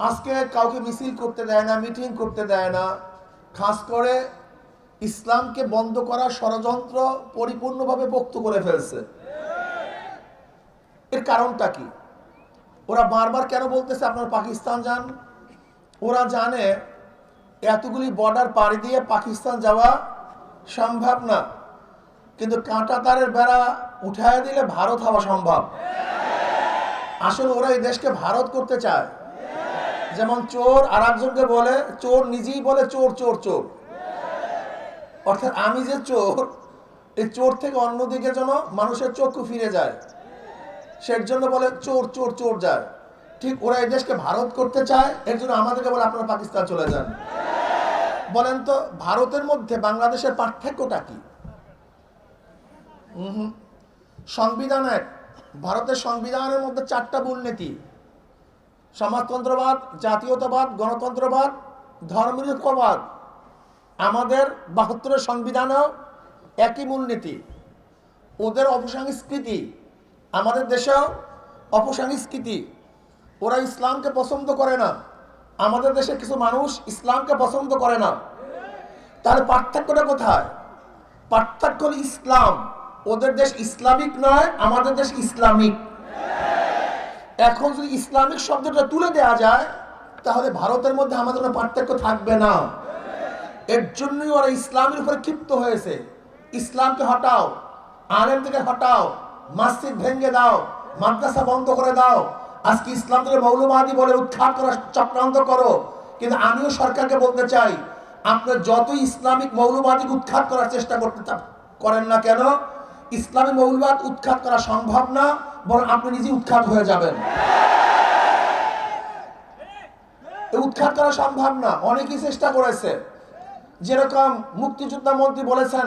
আজকে কাউকে মিছিল করতে দেয় না, মিটিং করতে দেয় না। খাস করে ইসলামকে বন্ধ করার ষড়যন্ত্র পরিপূর্ণভাবে পোক্ত করে ফেলছে। এর কারণটা কি? ওরা বারবার কেন বলতেছে আপনারা পাকিস্তান যান? ওরা জানে এতগুলি বর্ডার পাড়ি দিয়ে পাকিস্তান যাওয়া সম্ভব না, কিন্তু কাঁটা তারের বেড়া উঠায় দিলে ভারত হওয়া সম্ভব। আসলে ওরা এই দেশকে ভারত করতে চায়। যেমন চোর আর একজনকে বলে চোর, নিজেই বলে চোর চোর চোর, অর্থাৎ আমি যে চোর, এই চোর থেকে অন্যদিকে যেন মানুষের চক্ষু ফিরে যায়, সের জন্য বলে চোর চোর চোর যায়। ঠিক ওরা এই দেশকে ভারত করতে চায়, এর জন্য আমাদেরকে বলে আপনারা পাকিস্তান চলে যান। বলেন তো ভারতের মধ্যে বাংলাদেশের পার্থক্যটা কি? সংবিধানের, ভারতের সংবিধানের মধ্যে 4টা মূলনীতি: সমাজতন্ত্রবাদ, জাতীয়তাবাদ, গণতন্ত্রবাদ, ধর্মনিরপেক্ষবাদ। আমাদের 72-এর সংবিধানেও একই মূলনীতি। ওদের অপসংস্কৃতি, আমাদের দেশেও অপসংস্কৃতি। ওরা ইসলামকে পছন্দ করে না, আমাদের দেশে কিছু মানুষ ইসলামকে পছন্দ করে না। তাহলে পার্থক্যটা কোথায়? পার্থক্য হল ইসলাম। ওদের দেশ ইসলামিক নয়, আমাদের দেশ ইসলামিক। এখন যদি ইসলামিক শব্দটা তুলে দেওয়া যায়, তাহলে ভারতের মধ্যে আমাদের কোনো পার্থক্য থাকবে না। এর জন্যই ওরা ইসলামের উপরে ক্ষিপ্ত হয়েছে। ইসলামকে হটাও, আলেম থেকে হটাও, মসজিদ ভেঙে দাও, মাদ্রাসা বন্ধ করে দাও, আজকে ইসলাম থেকে মৌলবাদী বলে উৎখাত করার চক্রান্ত করো। কিন্তু আমিও সরকারকে বলতে চাই, আপনার যত ইসলামিক মৌলবাদী উৎখাত করার চেষ্টা করতে করেন না কেন, ইসলামী মৌলবাদ উৎখাত করা সম্ভব না, বরং আপনি নিজে উৎখাত হয়ে যাবেন। উৎখাত করা সম্ভব না। অনেকেই চেষ্টা করেছে। যেরকম মুক্তিযোদ্ধা মন্ত্রী বলেছেন,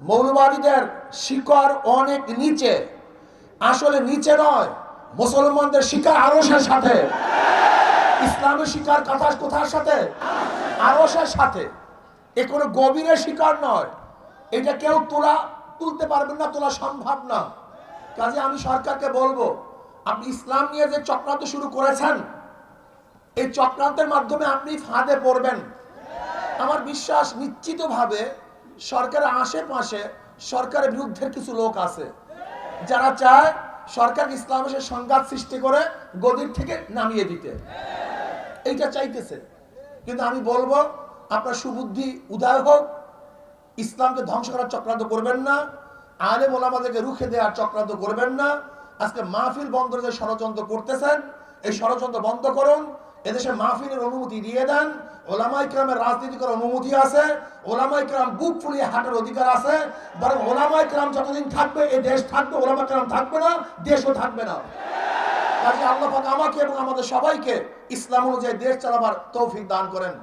মৌলবাদীদের শিকড় অনেক নিচে। আসলে নিচে নয়, মুসলমানদের শিকড় আরশের সাথে। ইসলামের শিকড় কোথার সাথে? আরশের সাথে। এ কোনো গভীরের শিকড় নয়। এটা কেউ তুলতে পারবেন না, তোলা সম্ভব না। কাজে আমি সরকারকে বলবো, আপনি ইসলাম নিয়ে যে চক্রান্ত শুরু করেছেন, এই চক্রান্তের মাধ্যমে আপনি ফাঁদে পড়বেন। আমার বিশ্বাস নিশ্চিতভাবে সরকারের আশেপাশে সরকারের বিরুদ্ধে কিছু লোক আছে, যারা চায় সরকার ইসলামের সাথে সংঘাত সৃষ্টি করে গদির থেকে নামিয়ে দিতে। এইটা চাইতেছে। কিন্তু আমি বলবো, আপনার সুবুদ্ধি উদয় হোক, ইসলামকে ধ্বংস করার চক্রান্ত করবেন না, আলেম ওলামাদেরকে রুখে দেওয়ার চক্রান্ত করবেন না। আজকে মাহফিল বন্ধ যে ষড়যন্ত্র করতেছেন, এই ষড়যন্ত্র বন্ধ করুন। এদেশে মাহফিলের অনুমতি দিয়ে দেন। ওলামা ইকরামের রাজনীতি করার অনুমতি আছে, ওলামা ইকরাম বুক ফুলিয়ে হাঁটার অধিকার আছে। বরং ওলামা ইকরাম যতদিন থাকবে এই দেশ থাকবে, ওলামা ইকরাম থাকবে না, দেশও থাকবে না। কাজে আল্লাহ পাক আমাকে এবং আমাদের সবাইকে ইসলাম অনুযায়ী দেশ চালাবার তৌফিক দান করেন।